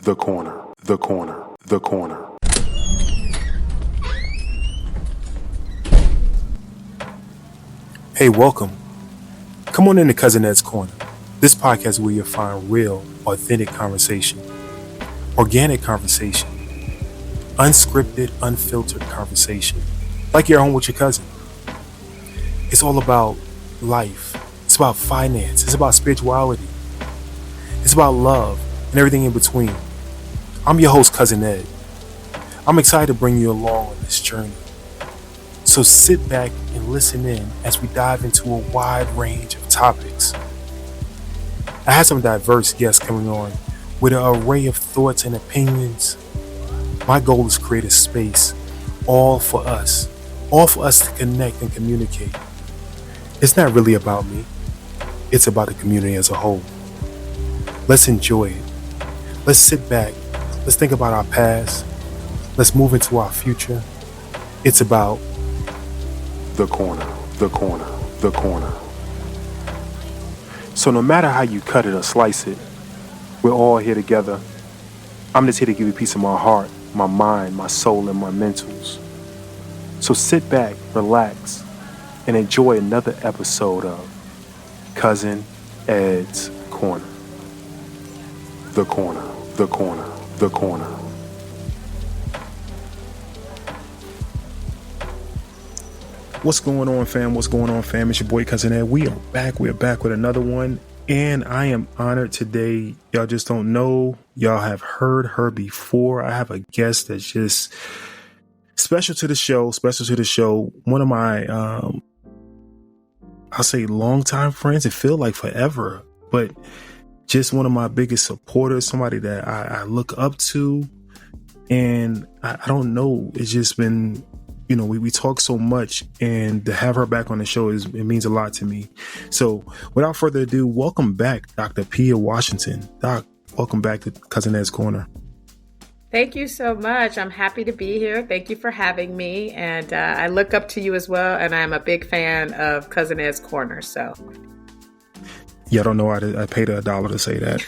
The corner, the corner, the corner. Hey, welcome. Come on into Cousin Ed's Corner. This podcast is where you'll find real, authentic conversation, organic conversation, unscripted, unfiltered conversation, like you're home with your cousin. It's all about life. It's about finance. It's about spirituality. It's about love and everything in between. I'm your host, Cousin Ed. I'm excited to bring you along on this journey. So sit back and listen in as we dive into a wide range of topics. I have some diverse guests coming on with an array of thoughts and opinions. My goal is to create a space all for us to connect and communicate. It's not really about me. It's about the community as a whole. Let's enjoy it. Let's sit back. Let's think about our past. Let's move into our future. It's about the corner, the corner, the corner. So no matter how you cut it or slice it, we're all here together. I'm just here to give you a piece of my heart, my mind, my soul, and my mentals. So sit back, relax, and enjoy another episode of Cousin Ed's Corner. The corner, the corner, the corner. What's going on, fam? What's going on, fam? It's your boy, Cousin Ed. We are back. We're back with another one. And I am honored today. Y'all just don't know. Y'all have heard her before. I have a guest that's just special to the show. One of my, I'll say longtime friends. It feels like forever, but just one of my biggest supporters, somebody that I look up to. And I don't know. It's just been, you know, we talk so much, and to have her back on the show it means a lot to me. So without further ado, welcome back, Dr. Pia Washington. Doc, welcome back to Cousin Ed's Corner. Thank you so much. I'm happy to be here. Thank you for having me. And I look up to you as well. And I'm a big fan of Cousin Ed's Corner. So. Yeah, I don't know why I paid her $1 to say that.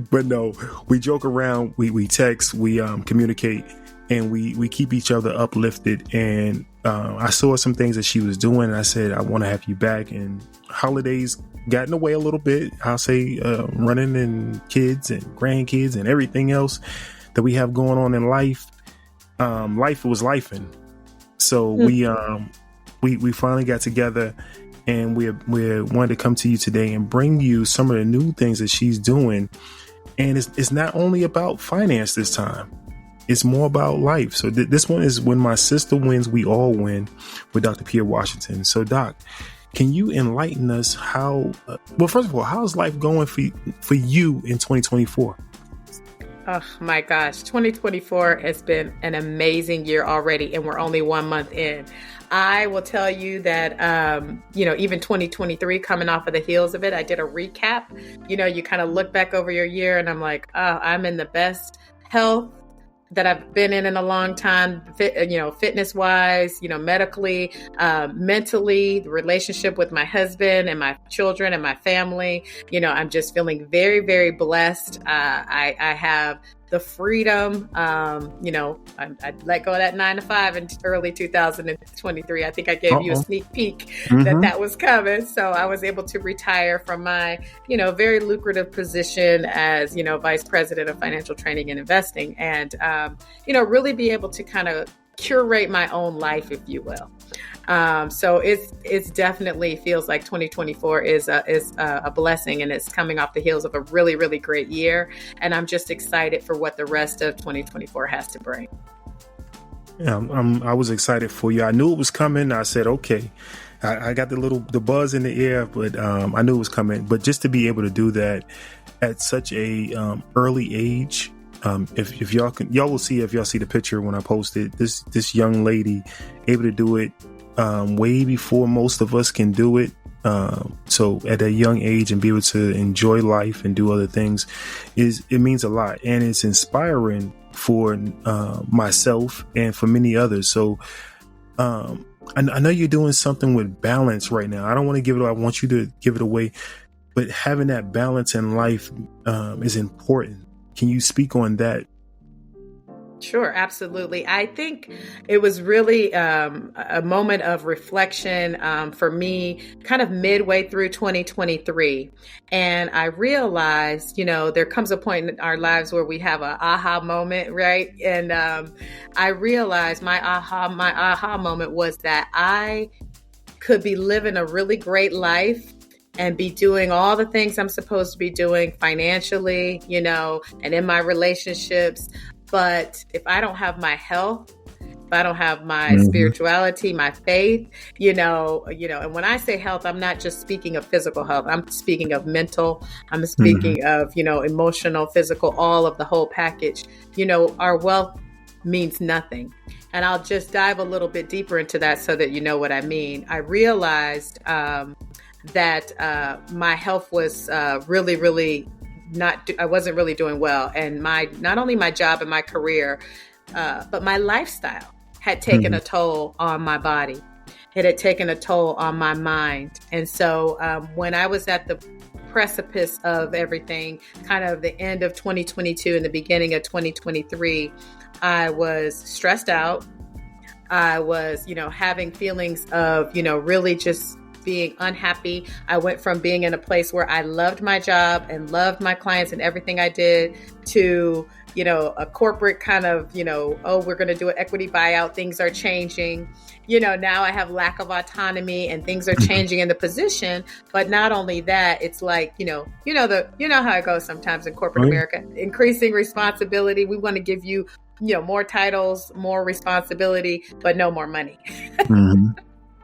But no, we joke around, we text, we communicate, and we keep each other uplifted. And I saw some things that she was doing, and I said, I want to have you back. And holidays got in the way a little bit. I'll say running and kids and grandkids and everything else that we have going on in life. Life was lifing. So we finally got together, and we wanted to come to you today and bring you some of the new things that she's doing. And it's not only about finance this time. It's more about life. So this one is When My Sister Wins, We All Win with Dr. Pia Washington. So Doc, can you enlighten us how, well, first of all, how's life going for you in 2024? Oh my gosh, 2024 has been an amazing year already, and we're only 1 month in. I will tell you that, even 2023 coming off of the heels of it, I did a recap. You kind of look back over your year and I'm like, oh, I'm in the best health that I've been in a long time, fitness wise, medically, mentally, the relationship with my husband and my children and my family. I'm just feeling very, very blessed. I have the freedom. I let go of that 9 to 5 in early 2023. I think I gave you a sneak peek that was coming. So I was able to retire from my, very lucrative position as, vice president of financial training and investing, and, really be able to kind of curate my own life, if you will. So it's definitely feels like 2024 is a blessing, and it's coming off the heels of a really, really great year. And I'm just excited for what the rest of 2024 has to bring. Yeah, I was excited for you. I knew it was coming. I said, okay, I got the buzz in the air, but I knew it was coming. But just to be able to do that at such a early age. If y'all will see, if y'all see the picture when I post it, this young lady able to do it way before most of us can do it. So at a young age and be able to enjoy life and do other things it means a lot, and it's inspiring for myself and for many others. So I know you're doing something with balance right now. I don't want to give it away. I want you to give it away. but having that balance in life is important. Can you speak on that? Sure, absolutely. I think it was really a moment of reflection for me, kind of midway through 2023. And I realized, there comes a point in our lives where we have an aha moment, right? And I realized my aha moment was that I could be living a really great life and be doing all the things I'm supposed to be doing financially, and in my relationships. But if I don't have my health, if I don't have my spirituality, my faith, and when I say health, I'm not just speaking of physical health. I'm speaking of mental. I'm speaking of, emotional, physical, all of the whole package. Our wealth means nothing. And I'll just dive a little bit deeper into that so that you know what I mean. I realized that my health was really, really I wasn't really doing well. And not only my job and my career, but my lifestyle had taken a toll on my body. It had taken a toll on my mind. And so when I was at the precipice of everything, kind of the end of 2022 and the beginning of 2023, I was stressed out. I was, having feelings of, really just being unhappy. I went from being in a place where I loved my job and loved my clients and everything I did to, a corporate kind of, we're going to do an equity buyout. Things are changing. Now I have lack of autonomy and things are changing in the position. But not only that, it's like, you know how it goes sometimes in corporate America, increasing responsibility. We want to give you, more titles, more responsibility, but no more money.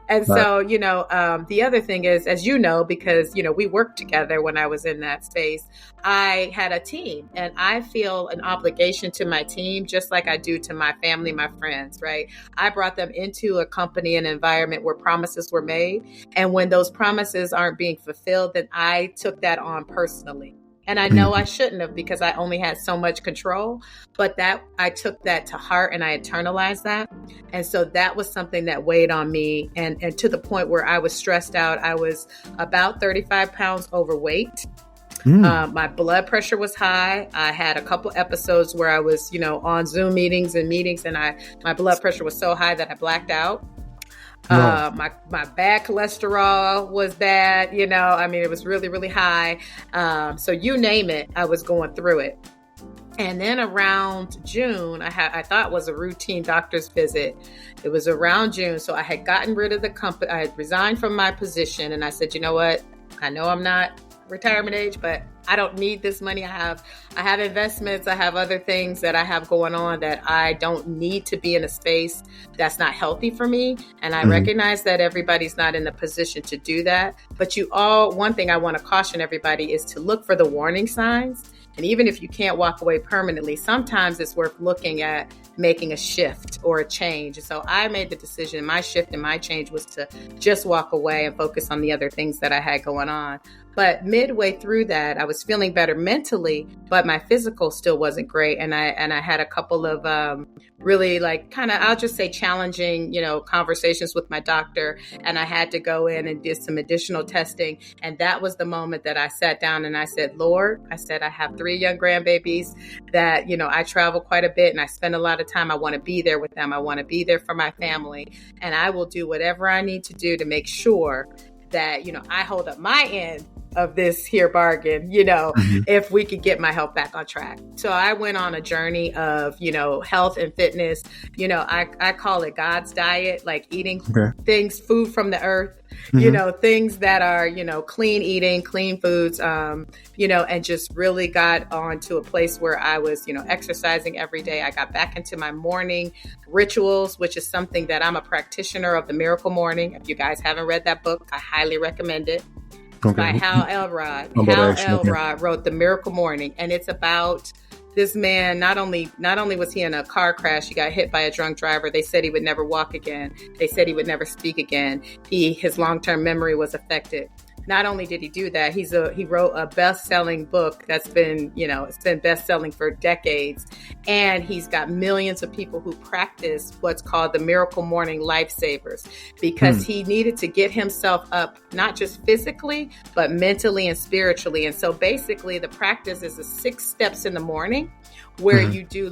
And so, the other thing is, as you know, because, we worked together when I was in that space, I had a team and I feel an obligation to my team, just like I do to my family, my friends, right? I brought them into a company, an environment where promises were made. And when those promises aren't being fulfilled, then I took that on personally. And I know I shouldn't have because I only had so much control, but I took that to heart and I internalized that. And so that was something that weighed on me and to the point where I was stressed out. I was about 35 pounds overweight. My blood pressure was high. I had a couple episodes where I was, on Zoom meetings and my blood pressure was so high that I blacked out. My bad cholesterol was bad, it was really, really high. So you name it, I was going through it. And then around June, I thought was a routine doctor's visit. It was around June. So I had gotten rid of the company. I had resigned from my position. And I said, you know what? I know I'm not retirement age, but I don't need this money. I have investments. I have other things that I have going on that I don't need to be in a space that's not healthy for me. And I recognize that everybody's not in the position to do that. But one thing I want to caution everybody is to look for the warning signs. And even if you can't walk away permanently, sometimes it's worth looking at making a shift or a change. And so I made the decision, my shift and my change was to just walk away and focus on the other things that I had going on. But midway through that, I was feeling better mentally, but my physical still wasn't great. And I had a couple of really I'll just say challenging, conversations with my doctor. And I had to go in and do some additional testing. And that was the moment that I sat down and I said, Lord, I have 3 young grandbabies that, I travel quite a bit and I spend a lot of time. I want to be there with them. I want to be there for my family. And I will do whatever I need to do to make sure that, I hold up my end of this here bargain, if we could get my health back on track. So I went on a journey of, health and fitness. I call it God's diet, like eating food from the earth, things that are, clean eating, clean foods, and just really got on to a place where I was, exercising every day. I got back into my morning rituals, which is something that I'm a practitioner of, the Miracle Morning. If you guys haven't read that book, I highly recommend it. By Hal Elrod. Hal Elrod wrote The Miracle Morning, and it's about this man. Not only was he in a car crash, he got hit by a drunk driver. They said he would never walk again. They said he would never speak again. His long-term memory was affected. not only did he do that, he wrote a best-selling book that's been, it's been best-selling for decades. And he's got millions of people who practice what's called the Miracle Morning Lifesavers, because he needed to get himself up, not just physically, but mentally and spiritually. And so basically the practice is the 6 steps in the morning where you do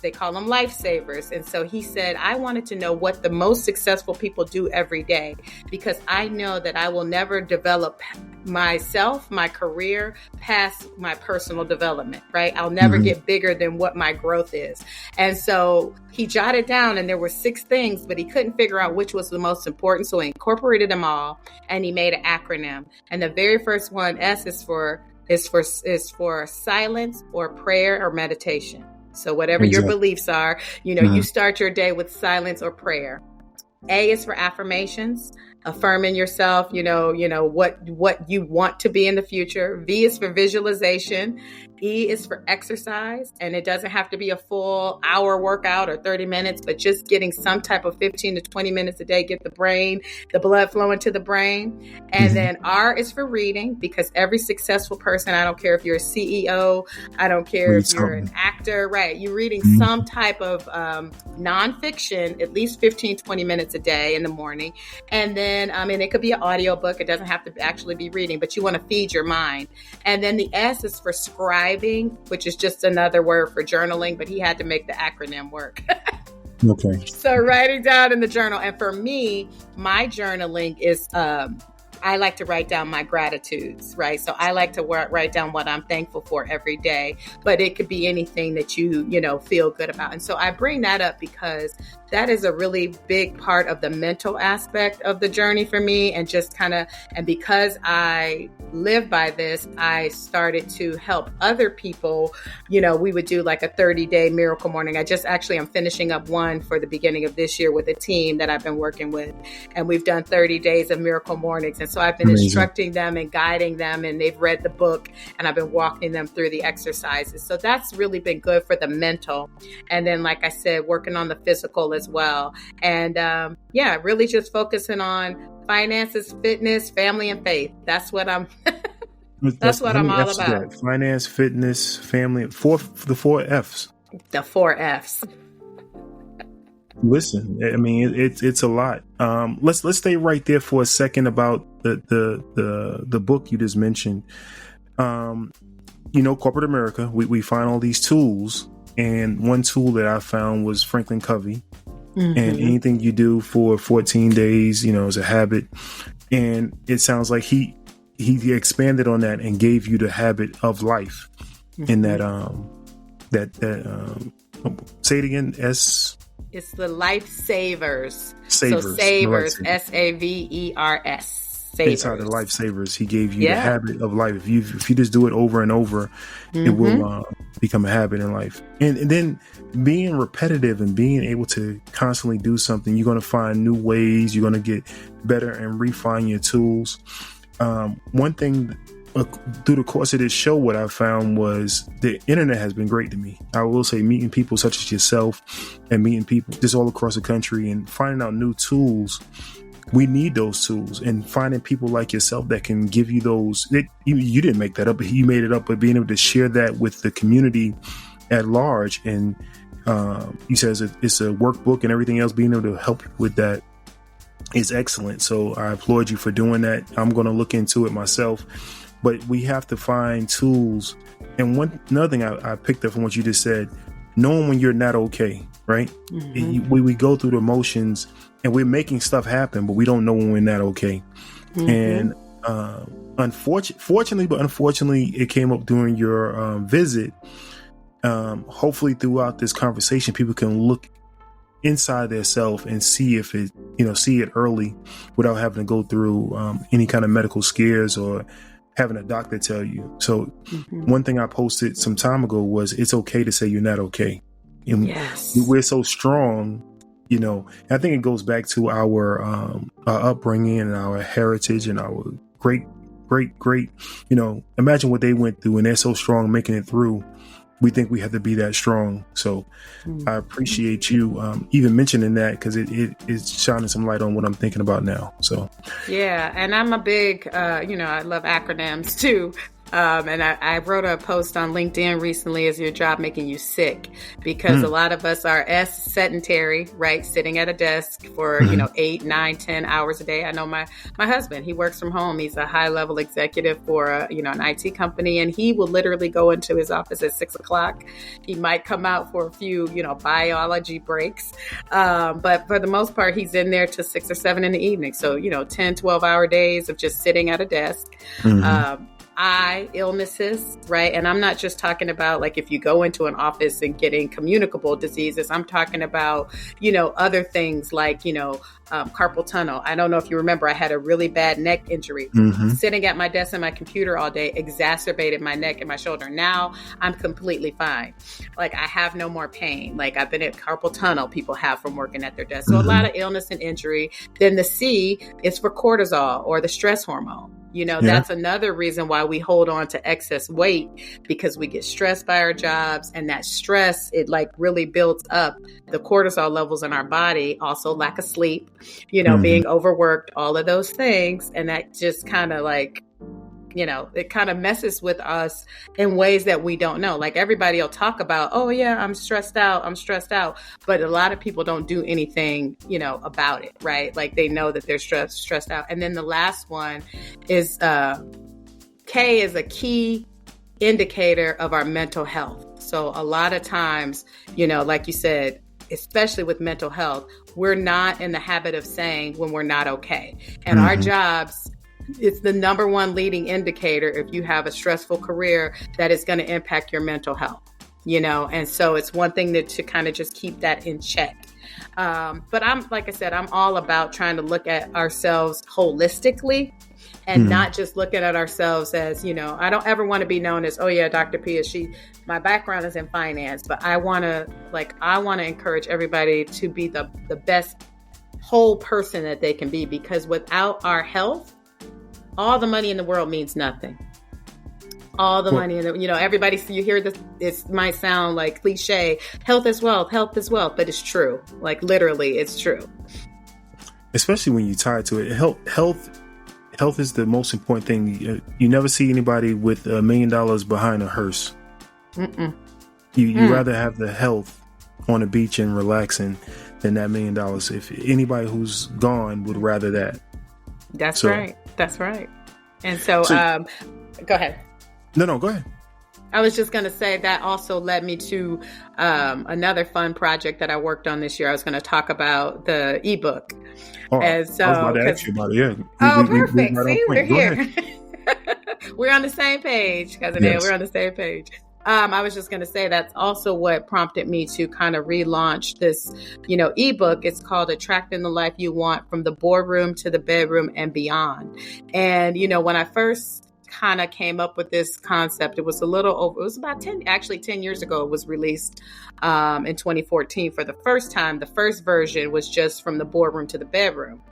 they call them lifesavers. And so he said, I wanted to know what the most successful people do every day, because I know that I will never develop myself, my career, past my personal development, right? I'll never get bigger than what my growth is. And so he jotted down, and there were 6 things, but he couldn't figure out which was the most important. So he incorporated them all, and he made an acronym. And the very first one, S, is for silence or prayer or meditation. So whatever your beliefs are, you start your day with silence or prayer. A is for affirmations, affirming yourself, what you want to be in the future. V is for visualization. E is for exercise, and it doesn't have to be a full hour workout or 30 minutes, but just getting some type of 15 to 20 minutes a day, get the blood flowing to the brain. And then R is for reading, because every successful person, I don't care if you're a CEO, I don't care if you're an actor, right? You're reading some type of nonfiction, at least 15, 20 minutes a day in the morning. And then, it could be an audio book. It doesn't have to actually be reading, but you want to feed your mind. And then the S is for scribing, which is just another word for journaling, but he had to make the acronym work. Okay. So writing down in the journal. And for me, my journaling is, I like to write down my gratitudes, right? So I like to write down what I'm thankful for every day, but it could be anything that you feel good about. And so I bring that up because that is a really big part of the mental aspect of the journey for me. And and because I live by this, I started to help other people. We would do like a 30-day miracle morning. I'm finishing up one for the beginning of this year with a team that I've been working with. And we've done 30 days of miracle mornings. And so I've been instructing them and guiding them, and they've read the book, and I've been walking them through the exercises. So that's really been good for the mental. And then, like I said, working on the physical as well. And really just focusing on finances, fitness, family, and faith. That's what I'm that's what I'm all about. Finance, fitness, family, the 4 F's. The 4 F's. Listen, I mean, it's a lot. Let's stay right there for a second about the book you just mentioned. Corporate America, we find all these tools, and one tool that I found was Franklin Covey. And anything you do for 14 days, is a habit. And it sounds like he expanded on that and gave you the habit of life. In that say it again. It's the lifesavers. Savers. So savers, Savers. It's how the lifesavers. He gave you the habit of life. If you just do it over and over, it will become a habit in life. And then being repetitive and being able to constantly do something, you're going to find new ways. You're going to get better and refine your tools. One thing through the course of this show, what I found was the internet has been great to me. I will say, meeting people such as yourself and meeting people just all across the country and finding out new tools. We need those tools, and finding people like yourself that can give you those. You didn't make that up, but you made it up, but being able to share that with the community at large. And you said it's a workbook and everything else, being able to help you with that is excellent. So I applaud you for doing that. I'm going to look into it myself, but we have to find tools. And another thing I picked up from what you just said, knowing when you're not okay, right? We go through the motions and we're making stuff happen, but we don't know when we're not okay. And unfortunately, it came up during your visit. Hopefully throughout this conversation, people can look inside themselves and see if it, see it early without having to go through any kind of medical scares or having a doctor tell you. So one thing I posted some time ago was it's okay to say you're not okay. And we're so strong, I think it goes back to our upbringing and our heritage and our great, imagine what they went through, and they're so strong making it through. we think we have to be that strong. So I appreciate you even mentioning that, because it is shining some light on what I'm thinking about now. So yeah, and I'm a big, I love acronyms too. And I wrote a post on LinkedIn recently, is your job making you sick? Because a lot of us are sedentary, right? Sitting at a desk for, 8, 9, 10 hours a day. I know my husband, he works from home. He's a high level executive for an IT company, and he will literally go into his office at 6:00. He might come out for a few, biology breaks. But for the most part, he's in there till 6 or 7 in the evening. So, 10, 12-hour days of just sitting at a desk. Illnesses, right? And I'm not just talking about like if you go into an office and getting communicable diseases. I'm talking about, other things like, carpal tunnel. I don't know if you remember, I had a really bad neck injury. Sitting at my desk and my computer all day exacerbated my neck and my shoulder. Now I'm completely fine. Like I have no more pain. Like I've been at carpal tunnel people have from working at their desk. So a lot of illness and injury. Then the C is for cortisol, or the stress hormone. That's another reason why we hold on to excess weight, because we get stressed by our jobs, and that stress, it like really builds up the cortisol levels in our body. Also lack of sleep, being overworked, all of those things. And that just kind of like, it kind of messes with us in ways that we don't know. Like everybody will talk about, oh yeah, I'm stressed out. But a lot of people don't do anything, about it, right? Like they know that they're stressed out. And then the last one is, K is a key indicator of our mental health. So a lot of times, like you said, especially with mental health, we're not in the habit of saying when we're not okay. And our jobs, it's the number one leading indicator if you have a stressful career that is going to impact your mental health, and so it's one thing to kind of just keep that in check. But like I said, I'm all about trying to look at ourselves holistically and not just looking at ourselves as, I don't ever want to be known as, oh yeah, Dr. P my background is in finance, but I want to encourage everybody to be the best whole person that they can be, because without our health, all the money in the world means nothing. All the money in the, everybody, you hear this, it might sound like cliche, health is wealth, but it's true. Like literally, it's true. Especially when you tie it to it. Health is the most important thing. You never see anybody with $1 million behind a hearse. You rather have the health on a beach and relaxing than that $1 million. If anybody who's gone would rather that. That's right. And so go ahead. No, go ahead. I was just going to say that also led me to another fun project that I worked on this year. I was going to talk about the ebook. And so, I was about to ask you about it. Yeah. Perfect. See, we're here. We're on the same page, Cousin Ed. We're on the same page. I was just going to say that's also what prompted me to kind of relaunch this, ebook. It's called Attracting the Life You Want from the Boardroom to the Bedroom and Beyond. And, when I first kind of came up with this concept, it was about 10 years ago. It was released in 2014 for the first time. The first version was just from the boardroom to the bedroom.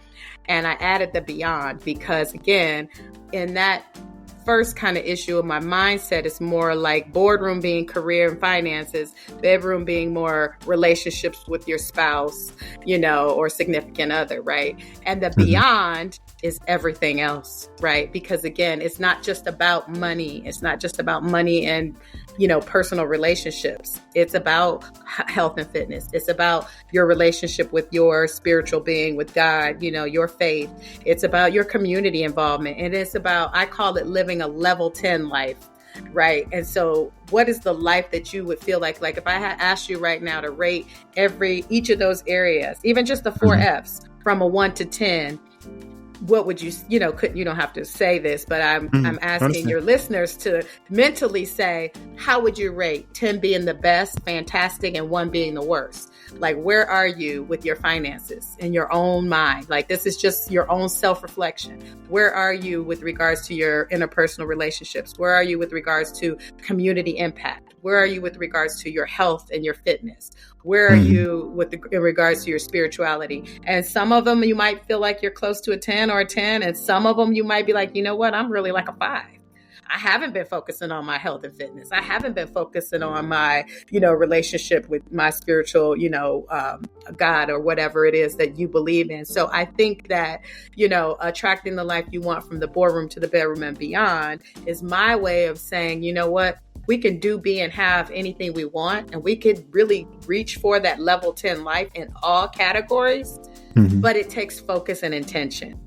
And I added the beyond because, again, in that first kind of issue of my mindset, is more like boardroom being career and finances, bedroom being more relationships with your spouse, or significant other, right? And the beyond is everything else, right? Because again, it's not just about money. It's not just about money and, personal relationships. It's about health and fitness. It's about your relationship with your spiritual being, with God, your faith. It's about your community involvement. And it's about, I call it living a level 10 life, right? And so what is the life that you would feel like if I had asked you right now to rate each of those areas, even just the 4 F's from a 1 to 10, what would you don't have to say this, but I'm asking your listeners to mentally say, how would you rate 10 being the best, fantastic, and 1 being the worst? Like, where are you with your finances in your own mind? Like, this is just your own self-reflection. Where are you with regards to your interpersonal relationships? Where are you with regards to community impact? Where are you with regards to your health and your fitness? Where are you in regards to your spirituality? And some of them you might feel like you're close to a 10 or a 10. And some of them you might be like, you know what? I'm really like a 5. I haven't been focusing on my health and fitness. I haven't been focusing on my, relationship with my spiritual, God or whatever it is that you believe in. So I think that, attracting the life you want from the boardroom to the bedroom and beyond is my way of saying, you know what? We can do, be, and have anything we want, and we could really reach for that level 10 life in all categories, but it takes focus and intention,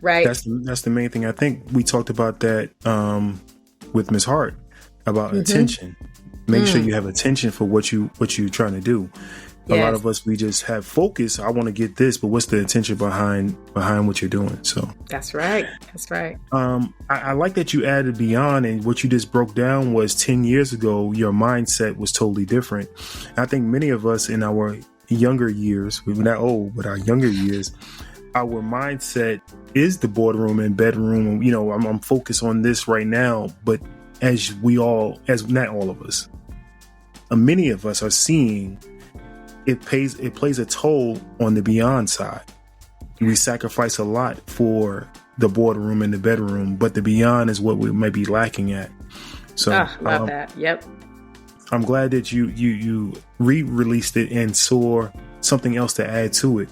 right? That's the main thing. I think we talked about that with Ms. Hart about attention. Make sure you have attention for what you're trying to do. A lot of us, we just have focus. I want to get this, but what's the intention behind what you're doing? So that's right. I like that you added beyond, and what you just broke down was 10 years ago, your mindset was totally different. I think many of us in our younger years, we're not old, but our younger years, our mindset is the boardroom and bedroom. I'm focused on this right now, but as not all of us, many of us are seeing it plays a toll on the beyond side. We sacrifice a lot for the boardroom and the bedroom, but the beyond is what we may be lacking at. So love that. Yep. I'm glad that you re-released it and saw something else to add to it.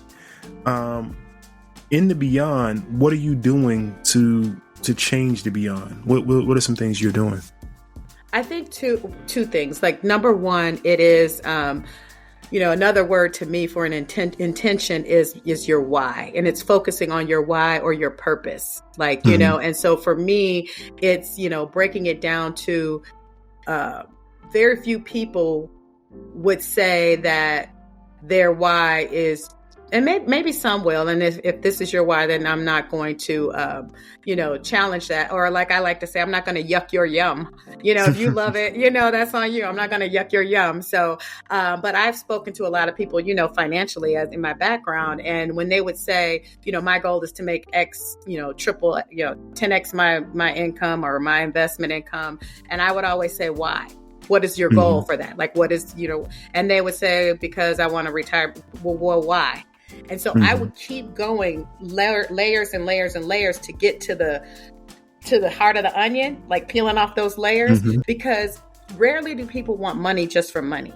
In the beyond, what are you doing to change the beyond? What are some things you're doing? I think two things. Like, number one, it is another word to me for an intention is your why, and it's focusing on your why or your purpose. Like, and so for me, it's, breaking it down to, very few people would say that their why is, and maybe some will. And if this is your why, then I'm not going to, challenge that. Or like I like to say, I'm not going to yuck your yum. If you love it, that's on you. I'm not going to yuck your yum. So, but I've spoken to a lot of people, financially as in my background. And when they would say, my goal is to make X, triple, 10X my income or my investment income. And I would always say, why? What is your goal for that? Like, what is, and they would say, because I want to retire. Well, why? And so I would keep going layers and layers and layers to get to the heart of the onion, like peeling off those layers, because rarely do people want money just for money.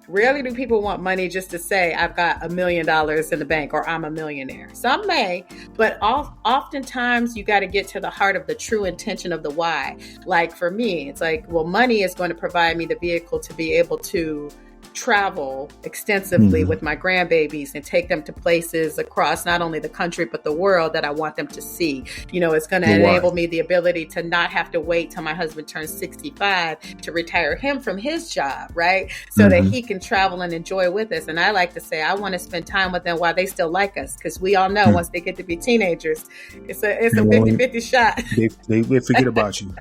Rarely do people want money just to say, I've got $1 million in the bank or I'm a millionaire. Some may, but oftentimes you got to get to the heart of the true intention of the why. Like for me, it's like, well, money is going to provide me the vehicle to be able to travel extensively with my grandbabies and take them to places across not only the country, but the world that I want them to see. It's going to enable me the ability to not have to wait till my husband turns 65 to retire him from his job, right? So that he can travel and enjoy with us. And I like to say, I want to spend time with them while they still like us, because we all know once they get to be teenagers, it's a 50-50 shot. They forget about you,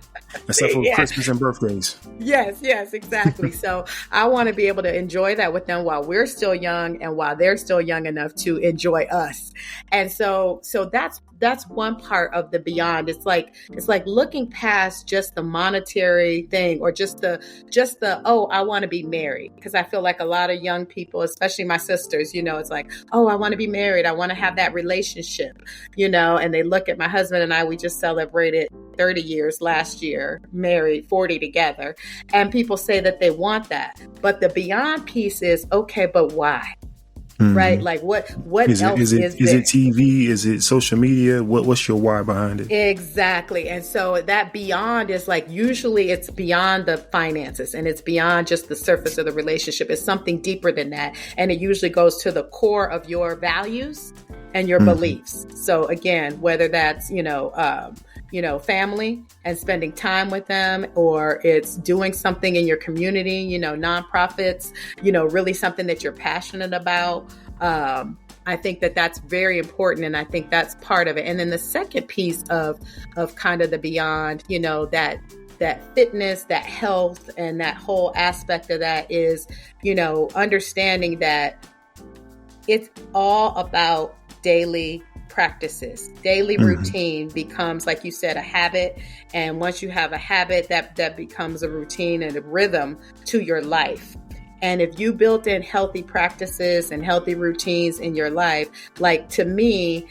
except for Christmas and birthdays. Yes, exactly. So I want to be able to enjoy that with them while we're still young and while they're still young enough to enjoy us. And so that's one part of the beyond. It's like looking past just the monetary thing or just the I want to be married. Because I feel like a lot of young people, especially my sisters, it's like, oh, I want to be married. I want to have that relationship, and they look at my husband and I, we just celebrated 30 years last year, married, 40 together. And people say that they want that. But the beyond piece is, okay, but why? Right? Like what else is there? Is it TV? Is it social media? What's your why behind it? Exactly. And so that beyond is like, usually it's beyond the finances and it's beyond just the surface of the relationship. It's something deeper than that. And it usually goes to the core of your values and your beliefs. So again, whether that's, family and spending time with them, or it's doing something in your community, nonprofits, really something that you're passionate about. I think that that's very important. And I think that's part of it. And then the second piece of kind of the beyond, that fitness, that health, and that whole aspect of that is, understanding that it's all about daily practices. Daily routine becomes, like you said, a habit. And once you have a habit, that becomes a routine and a rhythm to your life. And if you built in healthy practices and healthy routines in your life, like to me,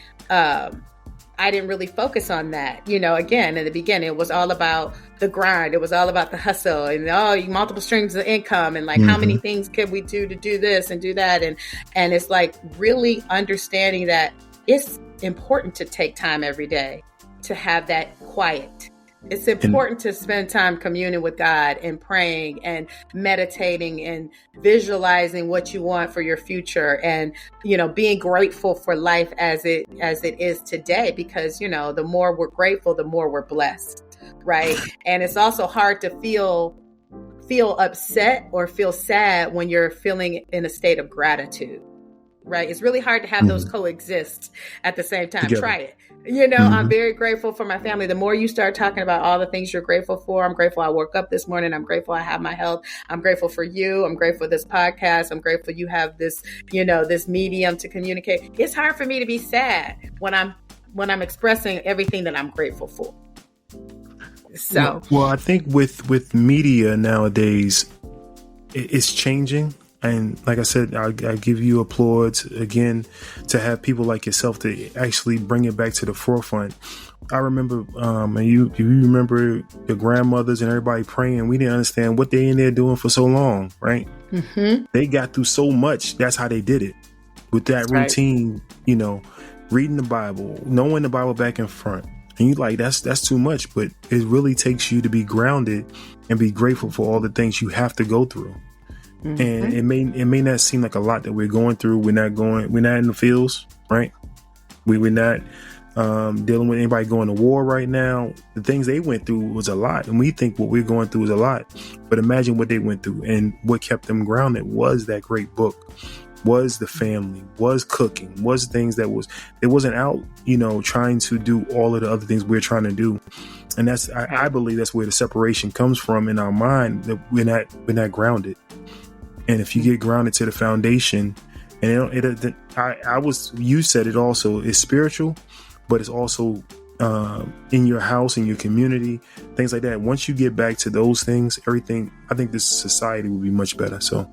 I didn't really focus on that. You know, again, in the beginning, it was all about the grind. It was all about the hustle and multiple streams of income and like how many things could we do to do this and do that. And it's like really understanding that it's important to take time every day to have that quiet. It's important to spend time communing with God and praying and meditating and visualizing what you want for your future and, you know, being grateful for life as it is today, because, you know, the more we're grateful, the more we're blessed. Right. And it's also hard to feel upset or feel sad when you're feeling in a state of gratitude. Right. It's really hard to have those coexist at the same time. Together. Try it. You know, I'm very grateful for my family. The more you start talking about all the things you're grateful for, I'm grateful I woke up this morning. I'm grateful I have my health. I'm grateful for you. I'm grateful for this podcast. I'm grateful you have this, you know, this medium to communicate. It's hard for me to be sad when I'm expressing everything that I'm grateful for. So, well, I think with media nowadays, it's changing. And like I said, I give you applause again to have people like yourself to actually bring it back to the forefront. I remember, and you remember your grandmothers and everybody praying. We didn't understand what they in there doing for so long, right? They got through so much. That's how they did it. With that routine, you know, reading the Bible, knowing the Bible back and front. And you like, that's too much. But it really takes you to be grounded and be grateful for all the things you have to go through. And it may not seem like a lot that we're going through. We're not in the fields, right? We're not dealing with anybody going to war right now. The things they went through was a lot, and we think what we're going through is a lot. But imagine what they went through, and what kept them grounded was that great book, was the family, was cooking, was things it wasn't out, you know, trying to do all of the other things we're trying to do. And that's I believe that's where the separation comes from in our mind, that we're not grounded. And if you get grounded to the foundation, and you said it also is spiritual, but it's also in your house, in your community, things like that. Once you get back to those things, everything, I think this society will be much better. So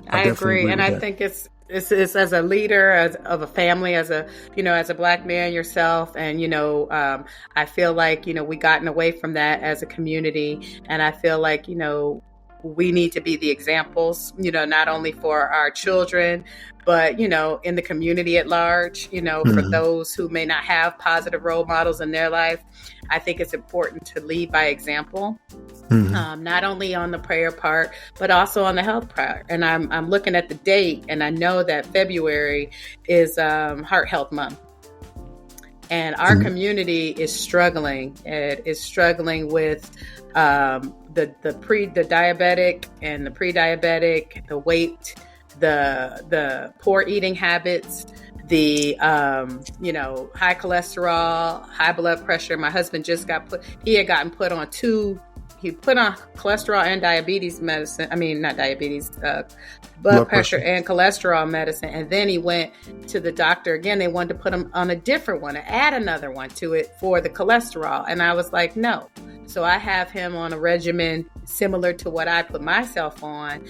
I agree. And I think it's as a leader of a family, as a Black man yourself. And, you know, I feel like, you know, we gotten away from that as a community. And I feel like, you know, we need to be the examples, you know, not only for our children, but, you know, in the community at large, you know, for those who may not have positive role models in their life. I think it's important to lead by example, not only on the prayer part, but also on the health part. And I'm looking at the date, and I know that February is Heart Health Month. And our community is struggling. It is struggling with the diabetic and the pre-diabetic, the weight, the poor eating habits, the high cholesterol, high blood pressure. My husband just had gotten put on cholesterol and diabetes medicine. I mean, not diabetes, blood pressure and cholesterol medicine. And then he went to the doctor again. They wanted to put him on a different one and add another one to it for the cholesterol. And I was like, no. So I have him on a regimen similar to what I put myself on,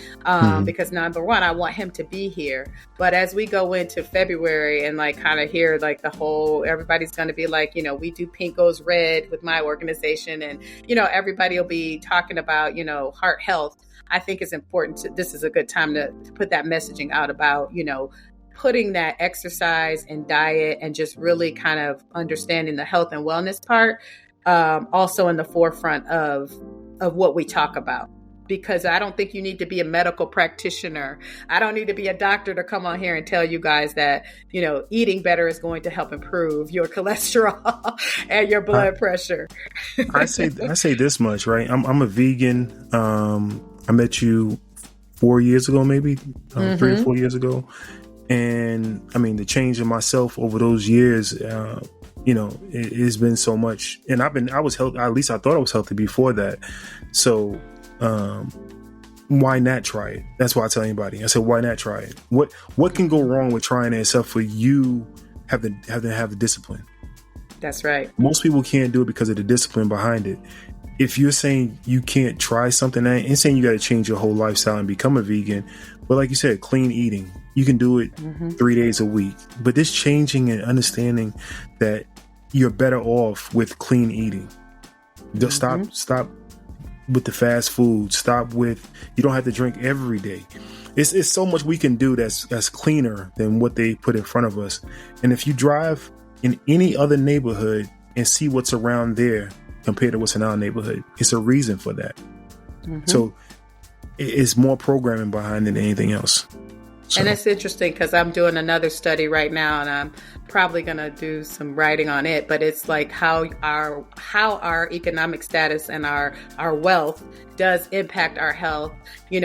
because number one, I want him to be here. But as we go into February and like kind of hear like everybody's going to be like, you know, we do pink goes red with my organization, and, you know, everybody will be talking about, you know, heart health. I think it's important this is a good time to put that messaging out about, you know, putting that exercise and diet and just really kind of understanding the health and wellness part, also in the forefront of what we talk about. Because I don't think you need to be a medical practitioner. I don't need to be a doctor to come on here and tell you guys that, you know, eating better is going to help improve your cholesterol and your blood pressure. I say this much, right? I'm a vegan. I met you 4 years ago, maybe 3 or 4 years ago. And I mean, the change in myself over those years, you know, it's been so much. And I was healthy. At least I thought I was healthy before that. So, why not try it? That's why I tell anybody. I said, why not try it? What can go wrong with trying it except for you have to have the discipline? That's right. Most people can't do it because of the discipline behind it. If you're saying you can't try something, I ain't saying you got to change your whole lifestyle and become a vegan. But like you said, clean eating, you can do it 3 days a week. But this changing and understanding that you're better off with clean eating. Just stop with the fast food. Stop with, you don't have to drink every day. It's so much we can do that's cleaner than what they put in front of us. And if you drive in any other neighborhood and see what's around there compared to what's in our neighborhood, it's a reason for that. So it's more programming behind than anything else. So. And it's interesting because I'm doing another study right now, and I'm probably going to do some writing on it. But it's like how our economic status and our wealth does impact our health,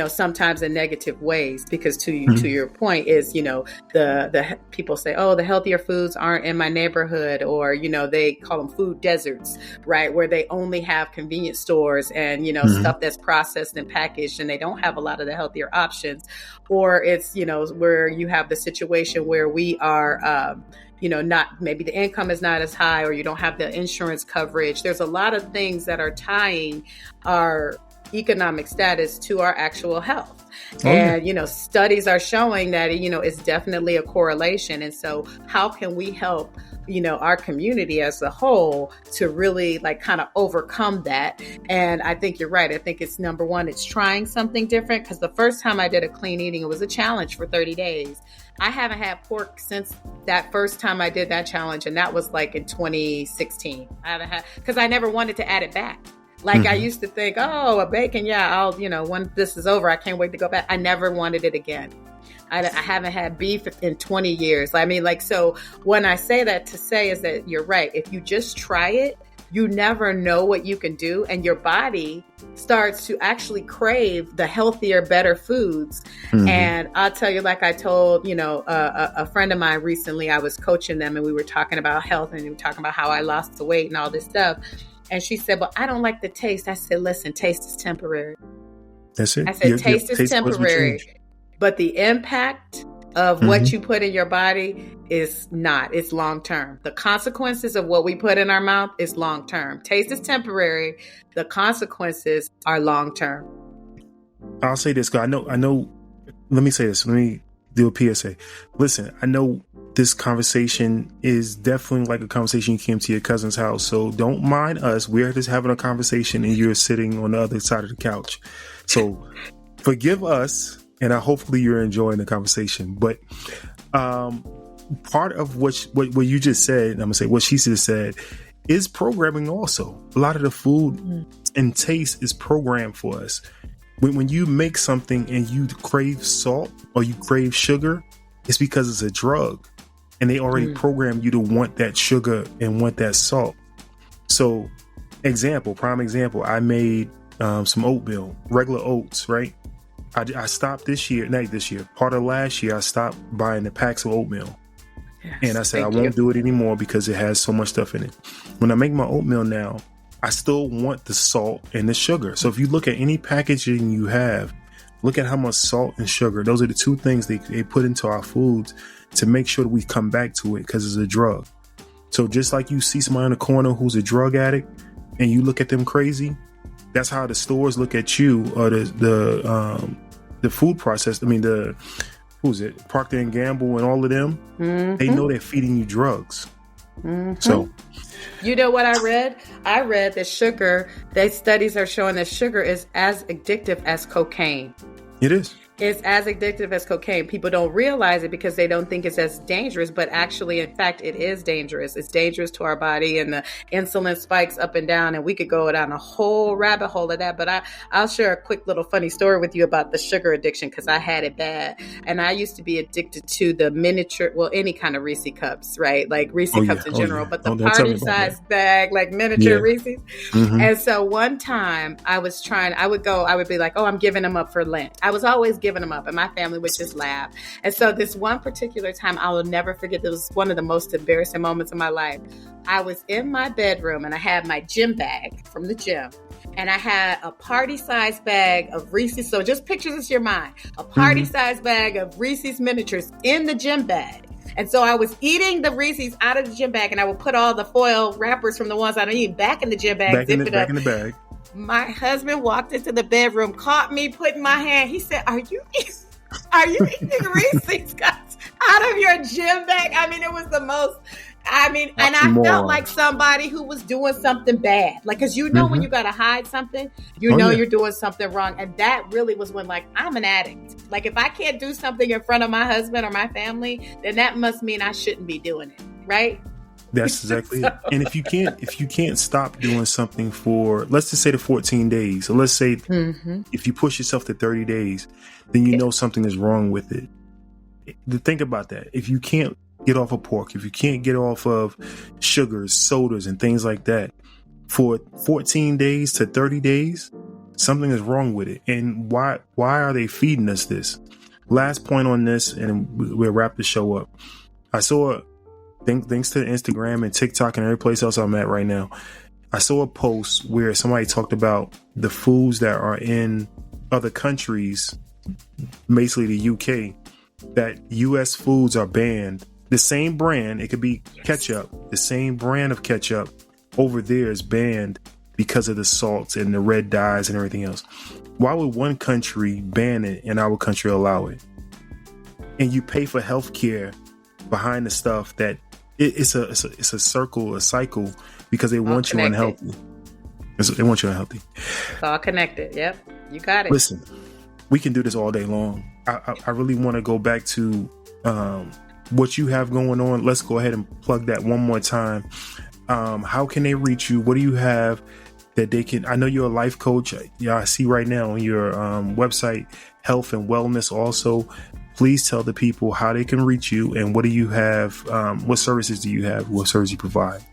sometimes in negative ways. Because to your point is, the people say, oh, the healthier foods aren't in my neighborhood, or, they call them food deserts, right? Where they only have convenience stores and, stuff that's processed and packaged, and they don't have a lot of the healthier options. Or it's, where you have the situation where we are, not, maybe the income is not as high, or you don't have the insurance coverage. There's a lot of things that are tying our economic status to our actual health. And, studies are showing that, it's definitely a correlation. And so how can we help, our community as a whole to really kind of overcome that? And I think you're right. I think it's number one, it's trying something different, because the first time I did a clean eating, it was a challenge for 30 days. I haven't had pork since that first time I did that challenge. And that was in 2016. I haven't had, because I never wanted to add it back. I used to think, oh, a bacon, I'll, when this is over, I can't wait to go back. I never wanted it again. I haven't had beef in 20 years. I mean, so when I say that, to say is that you're right. If you just try it, you never know what you can do. And your body starts to actually crave the healthier, better foods. And I'll tell you, like I told, a friend of mine recently, I was coaching them and we were talking about health, and we were talking about how I lost the weight and all this stuff. And she said, well, I don't like the taste. I said, listen, taste is temporary. That's it. I said, taste is temporary, but the impact of what you put in your body is not. It's long term. The consequences of what we put in our mouth is long term. Taste is temporary. The consequences are long term. I'll say this, because I know, let me say this. Let me do a PSA. Listen, I know this conversation is definitely like a conversation you came to your cousin's house. So don't mind us. We're just having a conversation and you're sitting on the other side of the couch. So forgive us. And hopefully you're enjoying the conversation. But part of what you just said, I'm going to say what she just said, is programming also. A lot of the food and taste is programmed for us. When you make something and you crave salt or you crave sugar, it's because it's a drug. And they already program you to want that sugar and want that salt. So prime example, I made some oatmeal, regular oats, right? I stopped part of last year, I stopped buying the packs of oatmeal. Yes, and I said, I won't do it anymore because it has so much stuff in it. When I make my oatmeal now, I still want the salt and the sugar. So if you look at any packaging you have, look at how much salt and sugar. Those are the two things they put into our foods to make sure that we come back to it, because it's a drug. So just like you see somebody in the corner who's a drug addict and you look at them crazy, that's how the stores look at you, or the food process. I mean, Procter and Gamble and all of them, they know they're feeding you drugs. So, you know what I read? I read that sugar, studies are showing that sugar is as addictive as cocaine. It is. It's as addictive as cocaine. People don't realize it because they don't think it's as dangerous, but actually, in fact, it is dangerous. It's dangerous to our body, and the insulin spikes up and down, and we could go down a whole rabbit hole of that. But I'll share a quick little funny story with you about the sugar addiction, because I had it bad. And I used to be addicted to the miniature, any kind of Reese cups, right? Like Reese cups in general, but the party size bag, like miniature Reese's. And so one time I would be like, oh, I'm giving them up for Lent. I was always giving them up, and my family would just laugh. And so this one particular time, I will never forget, this was one of the most embarrassing moments of my life. I was in my bedroom and I had my gym bag from the gym, and I had a party-sized bag of Reese's. So just picture this in your mind, a party-sized bag of Reese's miniatures in the gym bag. And so I was eating the Reese's out of the gym bag, and I would put all the foil wrappers from the ones I don't eat back in the gym bag, zip it up. Back in the bag. My husband walked into the bedroom, caught me putting my hand. He said, Are you eating Reese's cups out of your gym bag? I mean, it was the most I mean, and I felt like somebody who was doing something bad. Like, because when you got to hide something, you're doing something wrong. And that really was when, like, I'm an addict. Like, if I can't do something in front of my husband or my family, then that must mean I shouldn't be doing it. Right? That's exactly it. And if you can't stop doing something for, let's just say the 14 days. So let's say if you push yourself to 30 days, then you know something is wrong with it. Think about that. If you can't get off of pork, if you can't get off of sugars, sodas, and things like that for 14 days to 30 days, something is wrong with it. And why are they feeding us this? Last point on this, and we'll wrap the show up. I saw, thanks to Instagram and TikTok and every place else I'm at right now, I saw a post where somebody talked about the foods that are in other countries, basically the UK, that US foods are banned. The same brand, it could be ketchup, the same brand of ketchup over there is banned because of the salts and the red dyes and everything else. Why would one country ban it and our country allow it? And you pay for healthcare behind the stuff that it's a circle, a cycle, because they want you unhealthy. They want you unhealthy. It's all connected. Yep, you got it. Listen, we can do this all day long. I really want to go back to what you have going on. Let's go ahead and plug that one more time. How can they reach you? What do you have that they can? I know you're a life coach. Yeah, I see right now on your website, health and wellness also. Please tell the people how they can reach you and what do you have? What services do you have? What service you provide?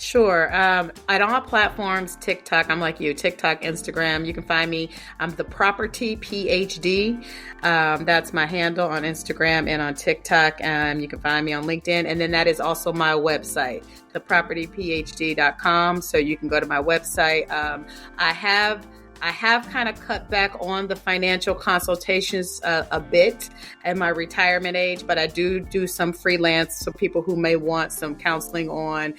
Sure. On all platforms, TikTok, I'm like you, TikTok, Instagram, you can find me. I'm The Property PhD. That's my handle on Instagram and on TikTok. You can find me on LinkedIn. And then that is also my website, thepropertyphd.com. So you can go to my website. I have kind of cut back on the financial consultations a bit at my retirement age, but I do some freelance. So people who may want some counseling on,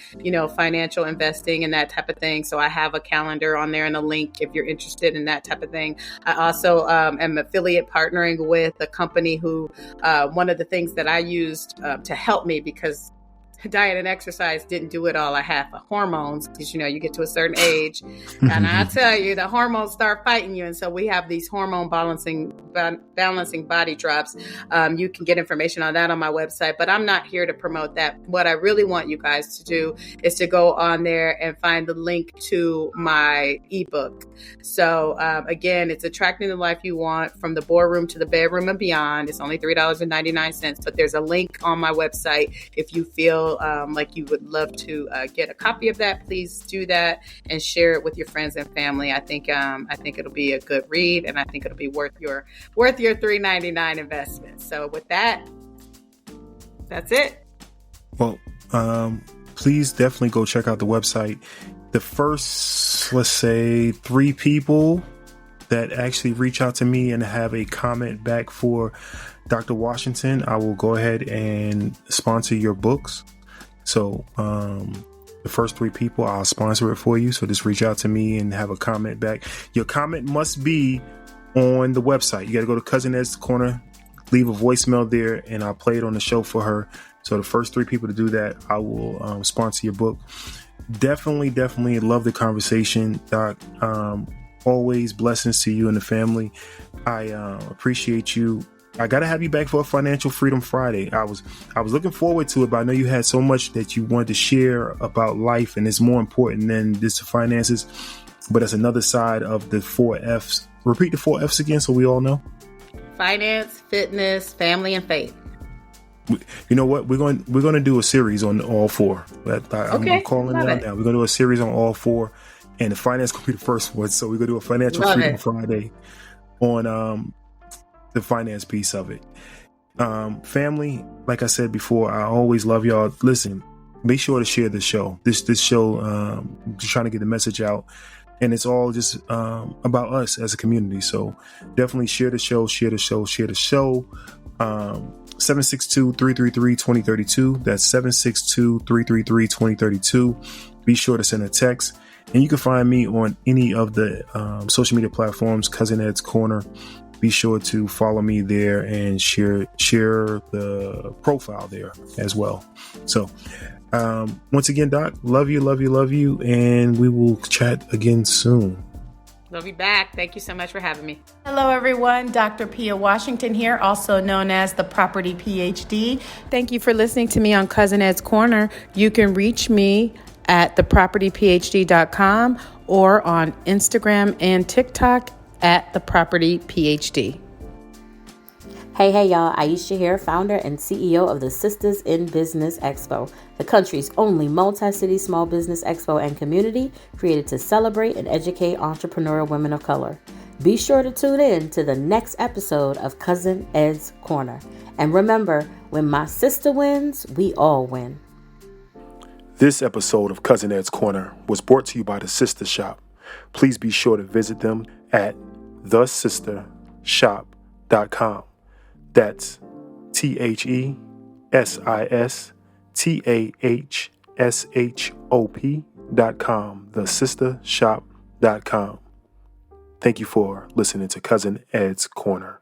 financial investing and that type of thing. So I have a calendar on there and a link if you're interested in that type of thing. I also am affiliate partnering with a company who, one of the things that I used to help me, because diet and exercise didn't do it all. I have hormones because, you get to a certain age and I tell you, the hormones start fighting you. And so we have these hormone balancing body drops. You can get information on that on my website, but I'm not here to promote that. What I really want you guys to do is to go on there and find the link to my ebook. So again, it's Attracting the Life You Want from the Boardroom to the Bedroom and Beyond. It's only $3.99, but there's a link on my website. If you feel like you would love to get a copy of that, please do that and share it with your friends and family. I think it'll be a good read, and I think it'll be worth your $3.99 investment. So with that, that's it. Well, please definitely go check out the website. The first, let's say, 3 people that actually reach out to me and have a comment back for Dr. Washington, I will go ahead and sponsor your books. So the first 3 people, I'll sponsor it for you. So just reach out to me and have a comment back. Your comment must be on the website. You got to go to Cousin Ed's Corner, leave a voicemail there, and I'll play it on the show for her. So the first 3 people to do that, I will sponsor your book. Definitely love the conversation, Doc. Always blessings to you and the family. I appreciate you. I got to have you back for a Financial Freedom Friday. I was looking forward to it, but I know you had so much that you wanted to share about life, and it's more important than just the finances. But it's another side of the 4 F's. Repeat the 4 F's again so we all know. Finance, fitness, family, and faith. You know what? We're going to do a series on all 4. I'm calling it out now. We're going to do a series on all 4, and the finance will be the first one. So we're going to do a Financial Freedom Friday on the finance piece of it. Family, like I said before, I always love y'all. Listen, make sure to share this show. This show, just trying to get the message out. And it's all just about us as a community. So definitely share the show. 762-333-2032. That's 762-333-2032. Be sure to send a text. And you can find me on any of the social media platforms, Cousin Ed's Corner. Be sure to follow me there and share the profile there as well. So Once again, Doc, love you, and we will chat again soon. Love you back. Thank you so much for having me. Hello, everyone. Dr. Pia Washington here, also known as the Property PhD. Thank you for listening to me on Cousin Ed's Corner. You can reach me at thepropertyphd.com or on Instagram and TikTok at thepropertyphd. Hey, y'all. Aisha here, founder and CEO of the Sistahs in Business Expo, the country's only multi-city small business expo and community created to celebrate and educate entrepreneurial women of color. Be sure to tune in to the next episode of Cousin Ed's Corner. And remember, when my sister wins, we all win. This episode of Cousin Ed's Corner was brought to you by the Sistah Shop. Please be sure to visit them at thesistahshop.com. That's thesistahshop.com. Thesistahshop.com. Thank you for listening to Cousin Ed's Corner.